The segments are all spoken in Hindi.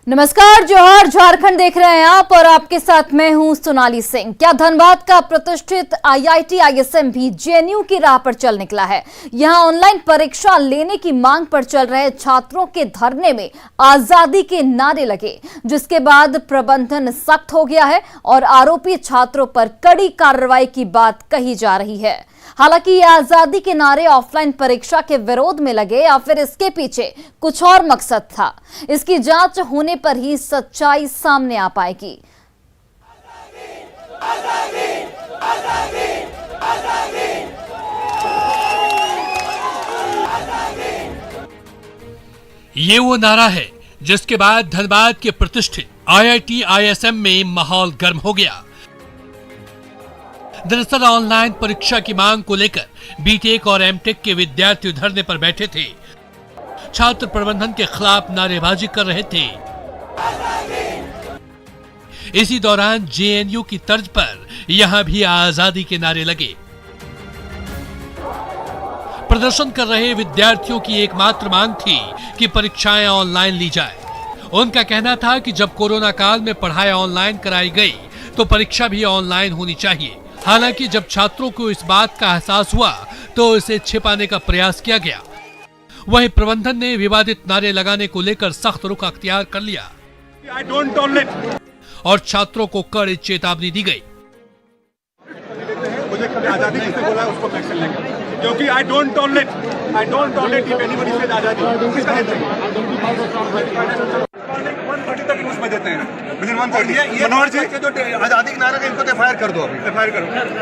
नमस्कार, जोहार, झारखंड देख रहे हैं आप और आपके साथ मैं हूं सोनाली सिंह। क्या धनबाद का प्रतिष्ठित आईआईटी आईएसएम भी जेएनयू की राह पर चल निकला है। यहां ऑनलाइन परीक्षा लेने की मांग पर चल रहे छात्रों के धरने में आजादी के नारे लगे, जिसके बाद प्रबंधन सख्त हो गया है और आरोपी छात्रों पर कड़ी कार्रवाई की बात कही जा रही है। हालांकि ये आजादी के नारे ऑफलाइन परीक्षा के विरोध में लगे या फिर इसके पीछे कुछ और मकसद था, इसकी जांच होने पर ही सच्चाई सामने आ पाएगी। ये वो नारा है जिसके बाद धनबाद के प्रतिष्ठित आईआईटी आईएसएम में माहौल गर्म हो गया। दरअसल ऑनलाइन परीक्षा की मांग को लेकर बीटेक और एमटेक के विद्यार्थी धरने पर बैठे थे। छात्र प्रबंधन के खिलाफ नारेबाजी कर रहे थे। इसी दौरान जेएनयू की तर्ज पर यहां भी आजादी के नारे लगे। प्रदर्शन कर रहे विद्यार्थियों की एकमात्र मांग थी कि परीक्षाएं ऑनलाइन ली जाए। उनका कहना था कि जब कोरोना काल में पढ़ाई ऑनलाइन कराई गई तो परीक्षा भी ऑनलाइन होनी चाहिए। हालांकि जब छात्रों को इस बात का एहसास हुआ तो इसे छिपाने का प्रयास किया गया। वहीं प्रबंधन ने विवादित नारे लगाने को लेकर सख्त रुख अख्तियार कर लिया और छात्रों को कड़ी चेतावनी दी गई। मुझे कभी आजादी किसने बोला उसको मैं एक्शन लेंगे, क्योंकि I don't tolerate if anybody says आजादी। किसका देते हैं 130 तक न्यूज़ में देते हैं। मनोहर जी के जो आजादी के नारे का इनको एफआईआर कर दो, अभी एफआईआर करो।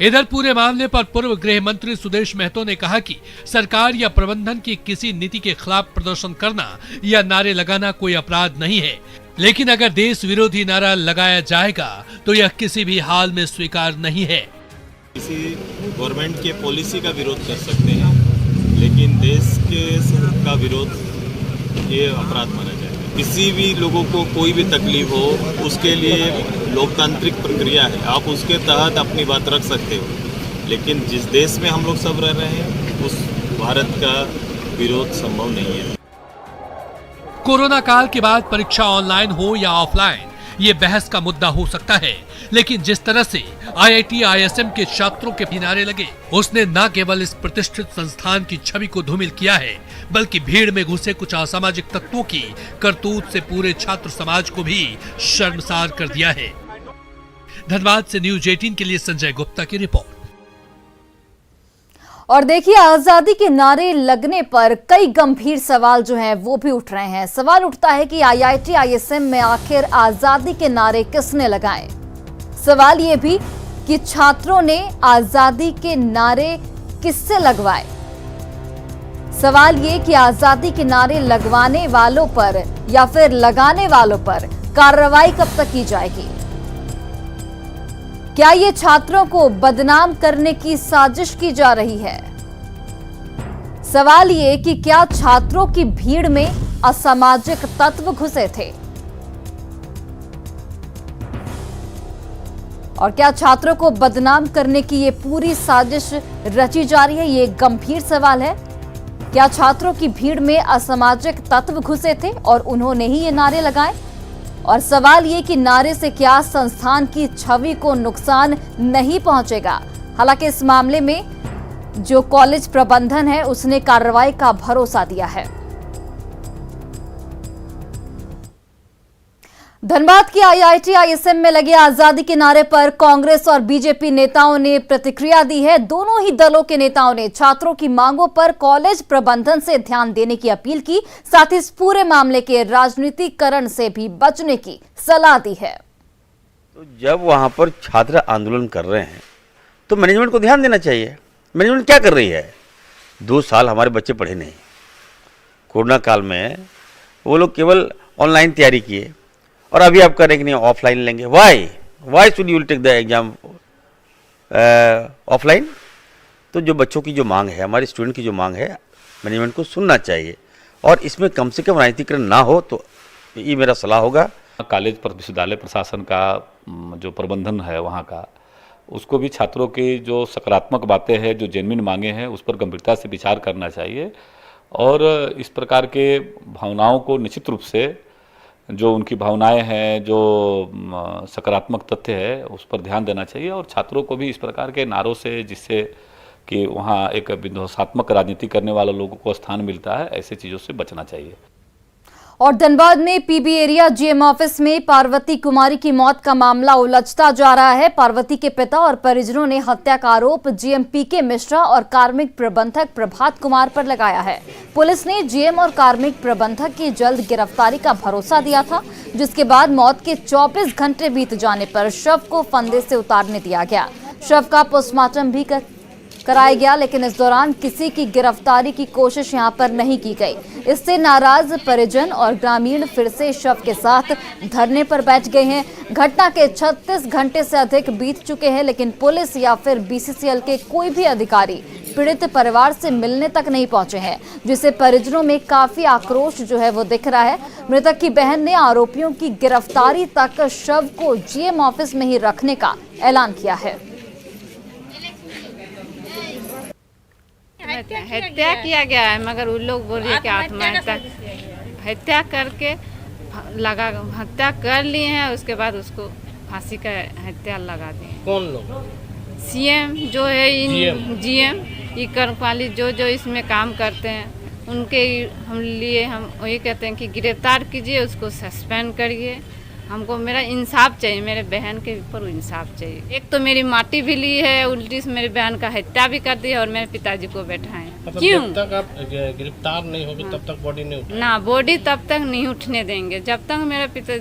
इधर पूरे मामले पर पूर्व गृह मंत्री सुदेश महतो ने कहा कि सरकार या प्रबंधन की किसी नीति के खिलाफ प्रदर्शन करना या नारे लगाना कोई अपराध नहीं है, लेकिन अगर देश विरोधी नारा लगाया जाएगा तो यह किसी भी हाल में स्वीकार नहीं है। किसी गवर्नमेंट के पॉलिसी का विरोध कर सकते हैं, लेकिन देश के का विरोध ये अपराध माना जाएगा। किसी भी लोगों को कोई भी तकलीफ हो, उसके लिए लोकतांत्रिक प्रक्रिया है, आप उसके तहत अपनी बात रख सकते हो। लेकिन जिस देश में हम लोग सब रह रहे हैं उस भारत का विरोध संभव नहीं है। कोरोना काल के बाद परीक्षा ऑनलाइन हो या ऑफलाइन, ये बहस का मुद्दा हो सकता है, लेकिन जिस तरह से आईआईटी आईएसएम के छात्रों के किनारे लगे, उसने न केवल इस प्रतिष्ठित संस्थान की छवि को धूमिल किया है, बल्कि भीड़ में घुसे कुछ असामाजिक तत्वों की करतूत से पूरे छात्र समाज को भी शर्मसार कर दिया है। धनबाद से न्यूज 18 के लिए संजय गुप्ता की रिपोर्ट। और देखिए, आजादी के नारे लगने पर कई गंभीर सवाल जो हैं वो भी उठ रहे हैं। सवाल उठता है कि आईआईटी आईएसएम में आखिर आजादी के नारे किसने लगाए। सवाल ये भी कि छात्रों ने आजादी के नारे किससे लगवाए। सवाल ये कि आजादी के नारे लगवाने वालों पर या फिर लगाने वालों पर कार्रवाई कब तक की जाएगी। क्या ये छात्रों को बदनाम करने की साजिश की जा रही है। सवाल ये कि क्या छात्रों की भीड़ में असामाजिक तत्व घुसे थे और क्या छात्रों को बदनाम करने की ये पूरी साजिश रची जा रही है। ये एक गंभीर सवाल है। क्या छात्रों की भीड़ में असामाजिक तत्व घुसे थे और उन्होंने ही ये नारे लगाए। और सवाल ये कि नारे से क्या संस्थान की छवि को नुकसान नहीं पहुंचेगा। हालांकि इस मामले में जो कॉलेज प्रबंधन है उसने कार्रवाई का भरोसा दिया है। धनबाद की आईआईटी आईएसएम में लगे आजादी के नारे पर कांग्रेस और बीजेपी नेताओं ने प्रतिक्रिया दी है। दोनों ही दलों के नेताओं ने छात्रों की मांगों पर कॉलेज प्रबंधन से ध्यान देने की अपील की, साथ ही इस पूरे मामले के राजनीतिकरण से भी बचने की सलाह दी है। तो जब वहां पर छात्र आंदोलन कर रहे हैं तो मैनेजमेंट को ध्यान देना चाहिए। मैनेजमेंट क्या कर रही है। 2 साल हमारे बच्चे पढ़े नहीं। कोरोना काल में वो लोग केवल ऑनलाइन तैयारी किए और अभी आप कह रहे हैं कि नहीं ऑफलाइन लेंगे। Why should you take the exam offline. तो जो बच्चों की जो मांग है, हमारे स्टूडेंट की जो मांग है, मैनेजमेंट को सुनना चाहिए और इसमें कम से कम राजनीतिकरण ना हो, तो ये मेरा सलाह होगा। कॉलेज विश्वविद्यालय प्रशासन का जो प्रबंधन है वहाँ का, उसको भी छात्रों की जो सकारात्मक बातें हैं, जो जेन्युइन मांगे हैं, उस पर गंभीरता से विचार करना चाहिए और इस प्रकार के भावनाओं को निश्चित रूप से जो उनकी भावनाएं हैं, जो सकारात्मक तथ्य है, उस पर ध्यान देना चाहिए और छात्रों को भी इस प्रकार के नारों से, जिससे कि वहाँ एक विध्वंसात्मक राजनीति करने वाले लोगों को स्थान मिलता है, ऐसे चीज़ों से बचना चाहिए। और धनबाद में पीबी एरिया जीएम ऑफिस में पार्वती कुमारी की मौत का मामला उलझता जा रहा है। पार्वती के पिता और परिजनों ने हत्या का आरोप जीएम पीके मिश्रा और कार्मिक प्रबंधक प्रभात कुमार पर लगाया है। पुलिस ने जीएम और कार्मिक प्रबंधक की जल्द गिरफ्तारी का भरोसा दिया था, जिसके बाद मौत के 24 घंटे बीत जाने पर शव को फंदे से उतारने दिया गया। शव का पोस्टमार्टम भी कराया गया, लेकिन इस दौरान किसी की गिरफ्तारी की कोशिश यहां पर नहीं की गई। इससे नाराज परिजन और ग्रामीण फिर से शव के साथ धरने पर बैठ गए हैं। घटना के 36 घंटे से अधिक बीत चुके हैं, लेकिन पुलिस या फिर बीसीसीएल के कोई भी अधिकारी पीड़ित परिवार से मिलने तक नहीं पहुंचे हैं, जिससे परिजनों में काफी आक्रोश जो है वो दिख रहा है। मृतक की बहन ने आरोपियों की गिरफ्तारी तक शव को जीएम ऑफिस में ही रखने का ऐलान किया है। हत्या किया गया है, मगर उन लोग बोल रहे हैं कि आत्महत्या हत्या करके हत्या कर लिए हैं, उसके बाद उसको फांसी का हत्या लगा दिए। कौन लोग? सीएम जो है, जीएम ये कर्मचारी जो इसमें काम करते हैं, उनके हम लिए हम वही कहते हैं कि गिरफ्तार कीजिए, उसको सस्पेंड करिए। हमको मेरा इंसाफ चाहिए, मेरे बहन के ऊपर इंसाफ चाहिए। एक तो मेरी माटी भी ली है, उल्टी से मेरी बहन का हत्या भी कर दी है और मेरे पिताजी को बैठाए। क्यों? जब तक आप गिरफ्तार नहीं होगी तब तक बॉडी नहीं उठेगी ना, बॉडी तब तक नहीं उठने देंगे जब तक मेरा पिता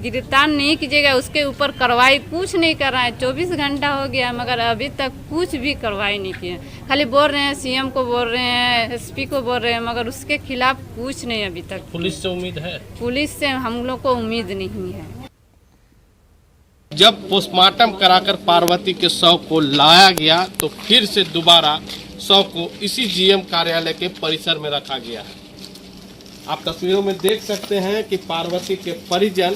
गिरफ्तार नहीं कीजिएगा। उसके ऊपर कार्रवाई कुछ नहीं कर रहा है। 24 घंटा हो गया मगर अभी तक कुछ भी कार्रवाई नहीं किए। खाली बोल रहे हैं, सीएम को बोल रहे हैं, एसपी को बोल रहे हैं, मगर उसके खिलाफ कुछ नहीं अभी तक। पुलिस से उम्मीद है? पुलिस से हम लोग को उम्मीद नहीं है। जब पोस्टमार्टम कराकर पार्वती के शव को लाया गया तो फिर से दोबारा शव को इसी जीएम कार्यालय के परिसर में रखा गया है। आप तस्वीरों में देख सकते हैं कि पार्वती के परिजन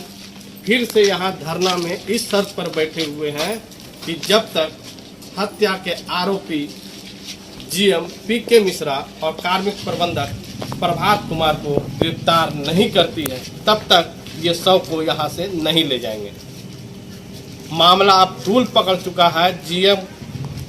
फिर से यहाँ धरना में इस शर्त पर बैठे हुए हैं कि जब तक हत्या के आरोपी जीएम पीके मिश्रा और कार्मिक प्रबंधक प्रभात कुमार को गिरफ्तार नहीं करती है, तब तक ये शव को यहाँ से नहीं ले जाएंगे। मामला अब तूल पकड़ चुका है। जीएम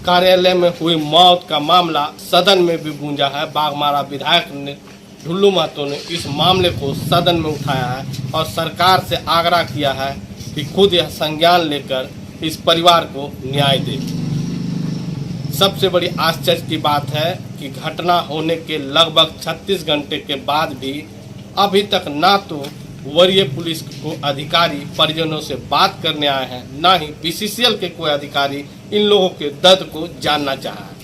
कार्यालय में हुई मौत का मामला सदन में भी गूंजा है। बाघमारा विधायक ने ढुल्लू महतो ने इस मामले को सदन में उठाया है और सरकार से आग्रह किया है कि खुद यह संज्ञान लेकर इस परिवार को न्याय दे। सबसे बड़ी आश्चर्य की बात है कि घटना होने के लगभग 36 घंटे के बाद भी अभी तक ना तो वरीय पुलिस को अधिकारी परिजनों से बात करने आए हैं, ना ही बीसीसीएल के कोई अधिकारी इन लोगों के दर्द को जानना चाहा है।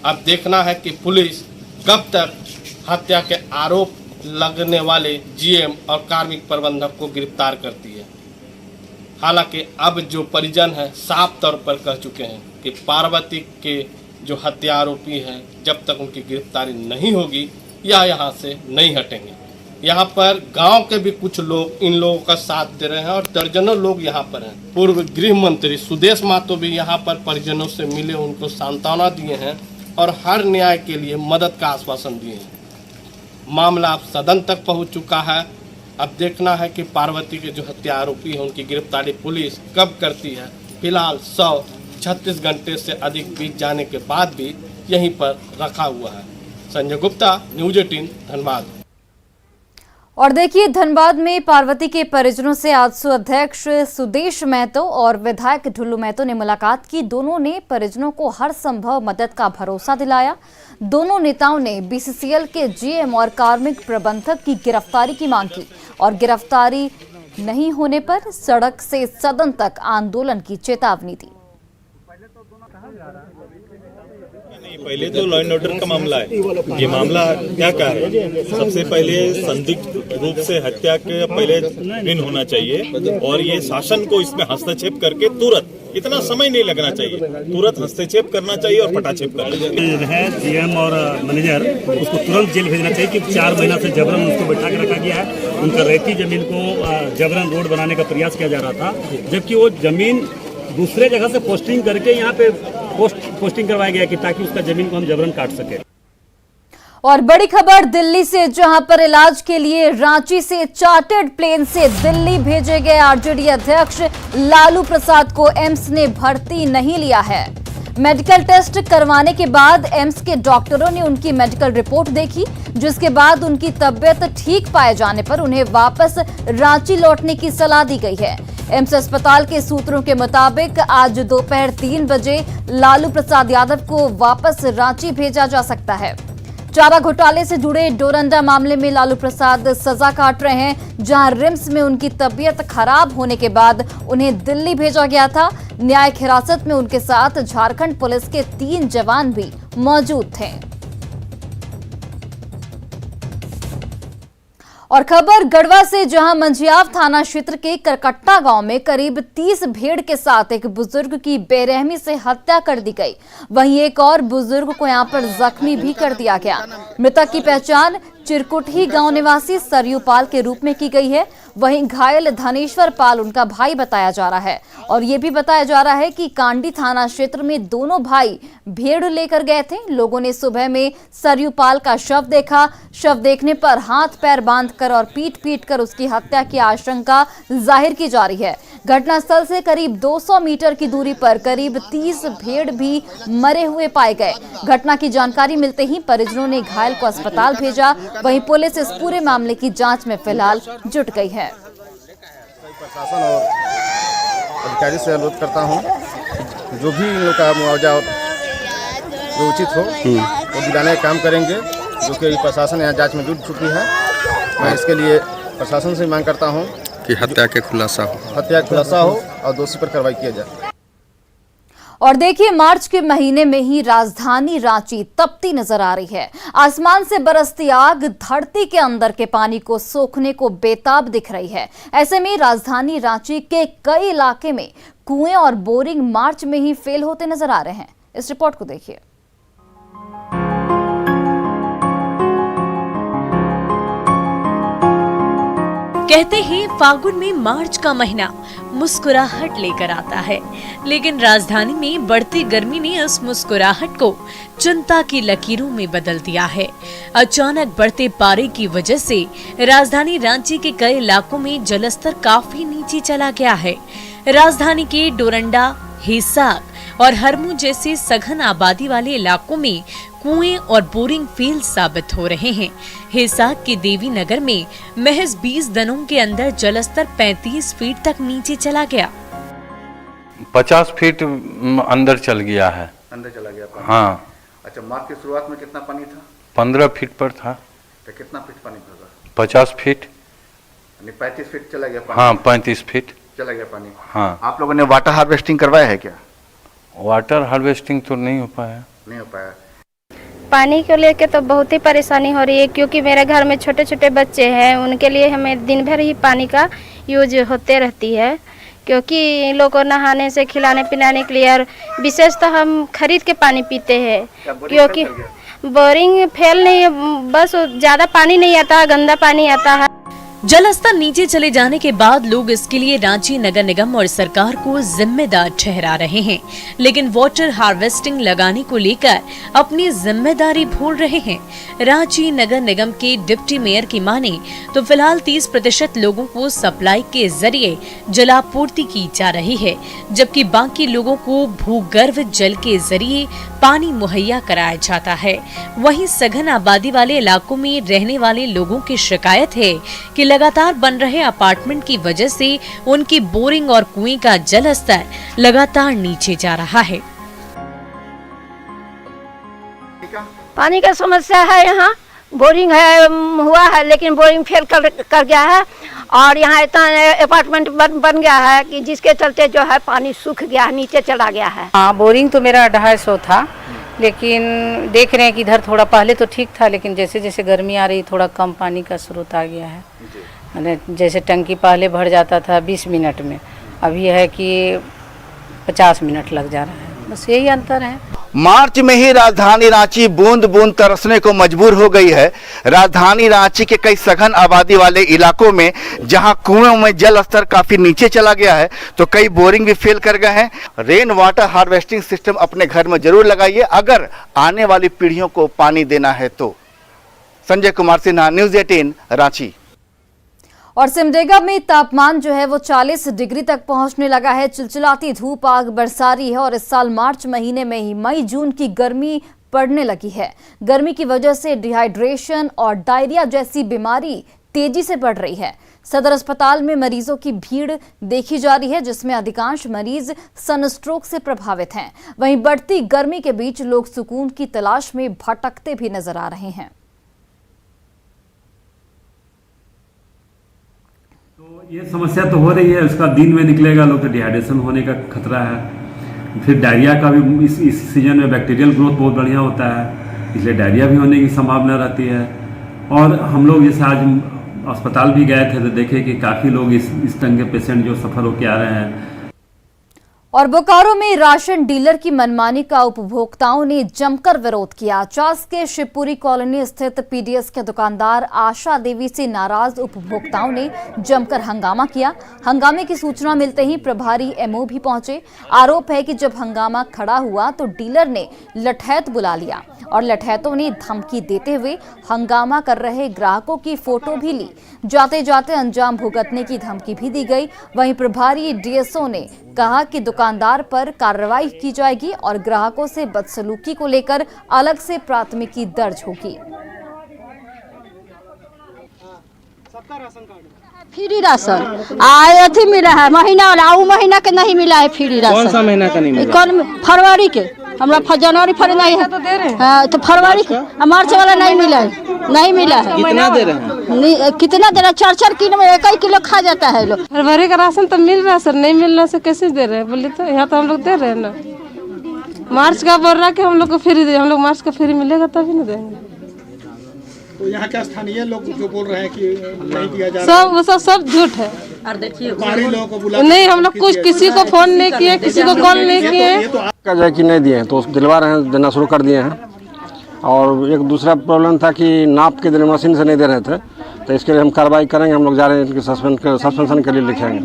अब देखना है कि पुलिस कब तक हत्या के आरोप लगने वाले जीएम और कार्मिक प्रबंधक को गिरफ्तार करती है। हालांकि अब जो परिजन हैं साफ तौर पर कह चुके हैं कि पार्वती के जो हत्या आरोपी हैं, जब तक उनकी गिरफ्तारी नहीं होगी यह यहाँ से नहीं हटेंगे। यहाँ पर गांव के भी कुछ लोग इन लोगों का साथ दे रहे हैं और दर्जनों लोग यहाँ पर हैं। पूर्व गृह मंत्री सुदेश महतो भी यहाँ पर परिजनों से मिले, उनको सांत्वना दिए हैं और हर न्याय के लिए मदद का आश्वासन दिए हैं। मामला अब सदन तक पहुँच चुका है। अब देखना है कि पार्वती के जो हत्या आरोपी हैं उनकी गिरफ्तारी पुलिस कब करती है। फिलहाल 36 घंटे से अधिक बीत जाने के बाद भी यहीं पर रखा हुआ है। संजय गुप्ता, न्यूज़ 18 धनबाद। और देखिए, धनबाद में पार्वती के परिजनों से आजसू अध्यक्ष सुदेश महतो और विधायक ढुल्लू महतो ने मुलाकात की। दोनों ने परिजनों को हर संभव मदद का भरोसा दिलाया। दोनों नेताओं ने बीसीसीएल के जीएम और कार्मिक प्रबंधक की गिरफ्तारी की मांग की और गिरफ्तारी नहीं होने पर सड़क से सदन तक आंदोलन की चेतावनी दी। पहले तो लॉ एंड ऑर्डर का मामला है। ये मामला क्या का है? सबसे पहले संदिग्ध रूप से हत्या के पहले दिन होना चाहिए और ये शासन को इसमें हस्तक्षेप करके तुरंत, इतना समय नहीं लगना चाहिए, तुरंत हस्तक्षेप करना चाहिए और पटाक्षेप करना चाहिए। है जीएम और मैनेजर, उसको तुरंत जेल भेजना चाहिए कि 4 महीना से जबरन उसको बैठा के रखा गया है। उनका रेती जमीन को जबरन रोड बनाने का प्रयास किया जा रहा था, जबकि वो जमीन दूसरे जगह से पोस्टिंग करके यहाँ पे पोस्टिंग करवाया गया कि ताकि उसका जमीन को हम जबरन काट सके। और बड़ी खबर दिल्ली से, जहां पर इलाज के लिए रांची से चार्टर्ड प्लेन से दिल्ली भेजे गए आरजेडी अध्यक्ष लालू प्रसाद को एम्स ने भर्ती नहीं लिया है। मेडिकल टेस्ट करवाने के बाद एम्स के डॉक्टरों ने उनकी मेडिकल रिपोर्ट देखी, जिसके बाद उनकी तबीयत ठीक पाए जाने पर उन्हें वापस रांची लौटने की सलाह दी गई है। एम्स अस्पताल के सूत्रों के मुताबिक आज दोपहर 3 बजे लालू प्रसाद यादव को वापस रांची भेजा जा सकता है। चारा घोटाले से जुड़े डोरंडा मामले में लालू प्रसाद सजा काट रहे हैं, जहां रिम्स में उनकी तबीयत खराब होने के बाद उन्हें दिल्ली भेजा गया था। न्यायिक हिरासत में उनके साथ झारखंड पुलिस के 3 जवान भी मौजूद थे। और खबर गढ़वा से, जहां मंझियाव थाना क्षेत्र के करकट्टा गांव में करीब 30 भेड़ के साथ एक बुजुर्ग की बेरहमी से हत्या कर दी गई। वहीं एक और बुजुर्ग को यहां पर जख्मी भी कर दिया गया। मृतक की पहचान चिरकुटही गांव निवासी सरयू पाल के रूप में की गई है। वहीं घायल धनेश्वर पाल उनका भाई बताया जा रहा है। और ये भी बताया जा रहा है कि कांडी थाना क्षेत्र में दोनों भाई भेड़ लेकर गए थे। लोगों ने सुबह में सरयू पाल का शव देखा। शव देखने पर हाथ पैर बांधकर और पीट कर उसकी हत्या की आशंका जाहिर की जा रही है। घटनास्थल से करीब 200 मीटर की दूरी पर करीब 30 भेड़ भी मरे हुए पाए गए। घटना की जानकारी मिलते ही परिजनों ने घायल को अस्पताल भेजा। वहीं पुलिस इस पूरे मामले की जांच में फिलहाल जुट गई है। प्रशासन और अधिकारी से अनुरोध करता हूं, जो भी इन लोग का मुआवजा जो उचित हो वो दिलाने का काम करेंगे, जो कि प्रशासन यहाँ जांच में जुट चुकी है। मैं इसके लिए प्रशासन से मांग करता हूं कि हत्या का खुलासा हो और दोषी पर कार्रवाई किया जाए। और देखिए, मार्च के महीने में ही राजधानी रांची तपती नजर आ रही है। आसमान से बरसती आग धरती के अंदर के पानी को सोखने को बेताब दिख रही है। ऐसे में राजधानी रांची के कई इलाके में कुएं और बोरिंग मार्च में ही फेल होते नजर आ रहे हैं। इस रिपोर्ट को देखिए। कहते हैं फागुन में मार्च का महीना मुस्कुराहट लेकर आता है, लेकिन राजधानी में बढ़ती गर्मी ने उस मुस्कुराहट को चिंता की लकीरों में बदल दिया है। अचानक बढ़ते पारे की वजह से राजधानी रांची के कई इलाकों में जलस्तर काफी नीचे चला गया है। राजधानी के डोरंडा, हिसार और हरमू जैसे सघन आबादी वाले इलाकों में कुएं और बोरिंग फेल साबित हो रहे हैं। हिसार के देवी नगर में महज 20 दिनों के अंदर जलस्तर 35 फीट तक नीचे चला गया। 50 फीट अंदर चल गया है। अंदर चला गया पानी। हाँ। अच्छा, मार्च की शुरुआत में कितना पानी था? 15 फीट पर था। तो कितना फीट पानी था? 50 फीट। 35 फीट चला गया पानी। हाँ, 35 फीट चला गया पानी। हाँ। आप लोगों ने वाटर हार्वेस्टिंग करवाया है क्या? वाटर हार्वेस्टिंग तो नहीं हो पाया। नहीं हो पाया। पानी को लेके तो बहुत ही परेशानी हो रही है, क्योंकि मेरे घर में छोटे छोटे बच्चे हैं। उनके लिए हमें दिन भर ही पानी का यूज होते रहती है, क्योंकि इन लोगों को नहाने से, खिलाने पिलाने के लिए, और विशेषतः हम खरीद के पानी पीते हैं, क्योंकि बोरिंग फेल नहीं है, बस ज़्यादा पानी नहीं आता, गंदा पानी आता है। जलस्तर नीचे चले जाने के बाद लोग इसके लिए रांची नगर निगम और सरकार को जिम्मेदार ठहरा रहे हैं, लेकिन वाटर हार्वेस्टिंग लगाने को लेकर अपनी जिम्मेदारी भूल रहे हैं। रांची नगर निगम के डिप्टी मेयर की माने तो फिलहाल 30% लोगों को सप्लाई के जरिए जलापूर्ति की जा रही है, जबकि बाकी लोगों को भूगर्भ जल के जरिए पानी मुहैया कराया जाता है। वहीं सघन आबादी वाले इलाकों में रहने वाले लोगों की शिकायत है कि लगातार बन रहे अपार्टमेंट की वजह से उनकी बोरिंग और कुएं का जल स्तर लगातार नीचे जा रहा है। पानी का समस्या है, यहाँ बोरिंग है, हुआ है, लेकिन बोरिंग फेल कर गया है, और यहाँ इतना अपार्टमेंट बन गया है कि जिसके चलते जो है पानी सूख गया है, नीचे चला गया है। हाँ, बोरिंग तो मेरा 250 था, लेकिन देख रहे हैं कि इधर थोड़ा पहले तो ठीक था, लेकिन जैसे जैसे गर्मी आ रही थोड़ा कम पानी का स्रोत आ गया है। जैसे टंकी पहले भर जाता था 20 मिनट में, अभी है कि 50 मिनट लग जा रहा है, बस यही अंतर है। मार्च में ही राजधानी रांची बूंद बूंद तरसने को मजबूर हो गई है। राजधानी रांची के कई सघन आबादी वाले इलाकों में जहां कुओं में जल स्तर काफी नीचे चला गया है, तो कई बोरिंग भी फेल कर गए हैं। रेन वाटर हार्वेस्टिंग सिस्टम अपने घर में जरूर लगाइए, अगर आने वाली पीढ़ियों को पानी देना है तो। संजय कुमार सिन्हा, न्यूज 18 रांची। और सिमडेगा में तापमान जो है वो 40 डिग्री तक पहुंचने लगा है। चिलचिलाती धूप आग बरसा रही है और इस साल मार्च महीने में ही मई जून की गर्मी पड़ने लगी है। गर्मी की वजह से डिहाइड्रेशन और डायरिया जैसी बीमारी तेजी से बढ़ रही है। सदर अस्पताल में मरीजों की भीड़ देखी जा रही है, जिसमें अधिकांश मरीज सनस्ट्रोक से प्रभावित हैं। वहीं बढ़ती गर्मी के बीच लोग सुकून की तलाश में भटकते भी नजर आ रहे हैं। तो ये समस्या तो हो रही है, उसका दिन में निकलेगा लोग, तो डिहाइड्रेशन होने का खतरा है। फिर डायरिया का भी इस सीजन में बैक्टीरियल ग्रोथ बहुत बढ़िया होता है, इसलिए डायरिया भी होने की संभावना रहती है। और हम लोग जैसे आज अस्पताल भी गए थे तो देखे कि काफ़ी लोग इस ढंग के पेशेंट जो सफ़र होकर आ रहे हैं। और बोकारो में राशन डीलर की मनमानी का उपभोक्ताओं ने जमकर विरोध किया। चास के शिवपुरी कॉलोनी स्थित पीडीएस के दुकानदार आशा देवी से नाराज उपभोक्ताओं ने जमकर हंगामा किया। हंगामे की सूचना मिलते ही प्रभारी एमओ भी पहुंचे। आरोप है कि जब हंगामा खड़ा हुआ तो डीलर ने लठैत बुला लिया और लठैतों ने धमकी देते हुए हंगामा कर रहे ग्राहकों की फोटो भी ली। जाते जाते अंजाम भुगतने की धमकी भी दी गई। वहीं प्रभारी डीएसओ ने कहा कि दुकानदार पर कार्रवाई की जाएगी और ग्राहकों से बदसलूकी को लेकर अलग से प्राथमिकी दर्ज होगी। फ्री राशन आए अथी मिला है महीना वाला, वो महीना के नहीं मिला है फ्री राशन। कौन सा महीना का नहीं मिला? कौन फरवरी के, हमरा जनवरी फरवरी नहीं है। हाँ, तो फरवरी मार्च वाला नहीं मिला है, नहीं मिला है। कितना दे रहे हैं? कितना दे रहे? 4-4 किलो में 1 किलो खा जाता है लोग। फरवरी का राशन तो मिल रहा है सर, नहीं मिलने से कैसे दे रहे हैं? बोले तो यहाँ तो हम लोग दे रहे हैं ना। मार्च का बोल रहा है कि हम लोग को फ्री दे, हम लोग मार्च का फ्री मिलेगा तभी ना देंगे। तो यहाँ के स्थानीय लोग जो बोल रहे हैं कि नहीं दिया जा रहा है, सब झूठ है। और देखिए बाहरी लोगों को बुला नहीं, हम लोग कुछ किसी को फोन नहीं किए, किसी को कॉल नहीं किए। का जाए कि नहीं दिए तो दिलवा रहे हैं, देना शुरू कर दिए हैं। और एक दूसरा प्रॉब्लम था कि नाप के दिन मशीन से नहीं दे रहे थे, तो इसके लिए हम कार्रवाई करेंगे। हम लोग जा रहे हैं, इनके सस्पेंशन के लिए लिखेंगे।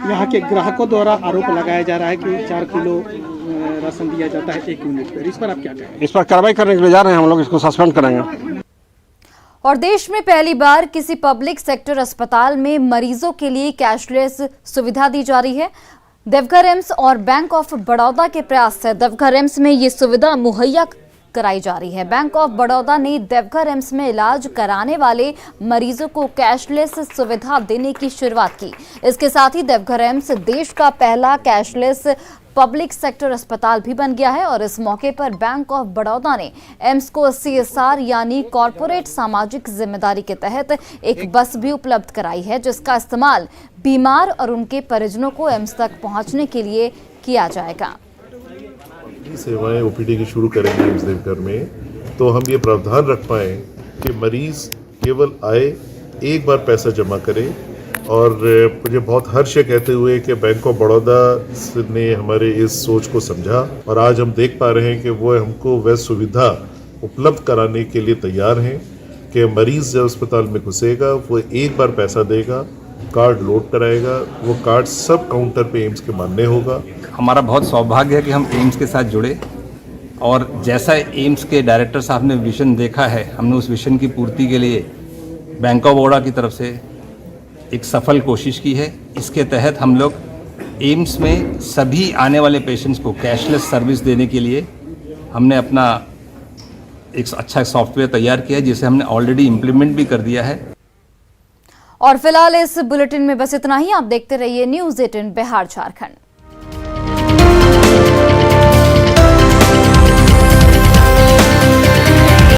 यहाँ के ग्राहकों द्वारा आरोप लगाया जा रहा है कि 4 किलो राशन दिया जाता है 1 यूनिट पर। इस पर आप क्या कहेंगे? इस पर कार्रवाई करने के लिए जा रहे हैं हम लोग, इसको सस्पेंड करेंगे। और देश में पहली बार किसी पब्लिक सेक्टर अस्पताल में मरीजों के लिए कैशलेस सुविधा दी जा रही है। देवघर एम्स और बैंक ऑफ बड़ौदा के प्रयास से देवघर एम्स में ये सुविधा मुहैया कराई जा रही है। बैंक ऑफ बड़ौदा ने देवघर एम्स में इलाज कराने वाले मरीजों को कैशलेस सुविधा देने की शुरुआत की। इसके साथ ही देवघर एम्स देश का पहला कैशलेस पब्लिक सेक्टर अस्पताल भी बन गया है। और इस मौके पर बैंक ऑफ बड़ौदा ने एम्स को CSR यानी कॉरपोरेट सामाजिक जिम्मेदारी के तहत एक बस भी उपलब्ध कराई है, जिसका इस्तेमाल बीमार और उनके परिजनों को एम्स तक पहुंचने के लिए किया जाएगा। सेवाएं OPD की शुरू करेंगे एम्स देवघर में, तो हम ये प्रावधान रख पाएँ कि मरीज केवल आए, एक बार पैसा जमा करे। और मुझे बहुत हर्ष है कहते हुए कि बैंक ऑफ बड़ौदा ने हमारे इस सोच को समझा और आज हम देख पा रहे हैं कि वो हमको वह सुविधा उपलब्ध कराने के लिए तैयार हैं कि मरीज़ जब अस्पताल में घुसेगा वो एक बार पैसा देगा, कार्ड लोड कराएगा, वो कार्ड सब काउंटर पे एम्स के मान्य होगा। हमारा बहुत सौभाग्य है कि हम एम्स के साथ जुड़े और जैसा एम्स के डायरेक्टर साहब ने विजन देखा है, हमने उस विजन की पूर्ति के लिए बैंक ऑफ बड़ौदा की तरफ से एक सफल कोशिश की है। इसके तहत हम लोग एम्स में सभी आने वाले पेशेंट्स को कैशलेस सर्विस देने के लिए हमने अपना एक अच्छा सॉफ्टवेयर तैयार किया है, जिसे हमने ऑलरेडी इम्प्लीमेंट भी कर दिया है। और फिलहाल इस बुलेटिन में बस इतना ही। आप देखते रहिए न्यूज़ 18 बिहार झारखंड।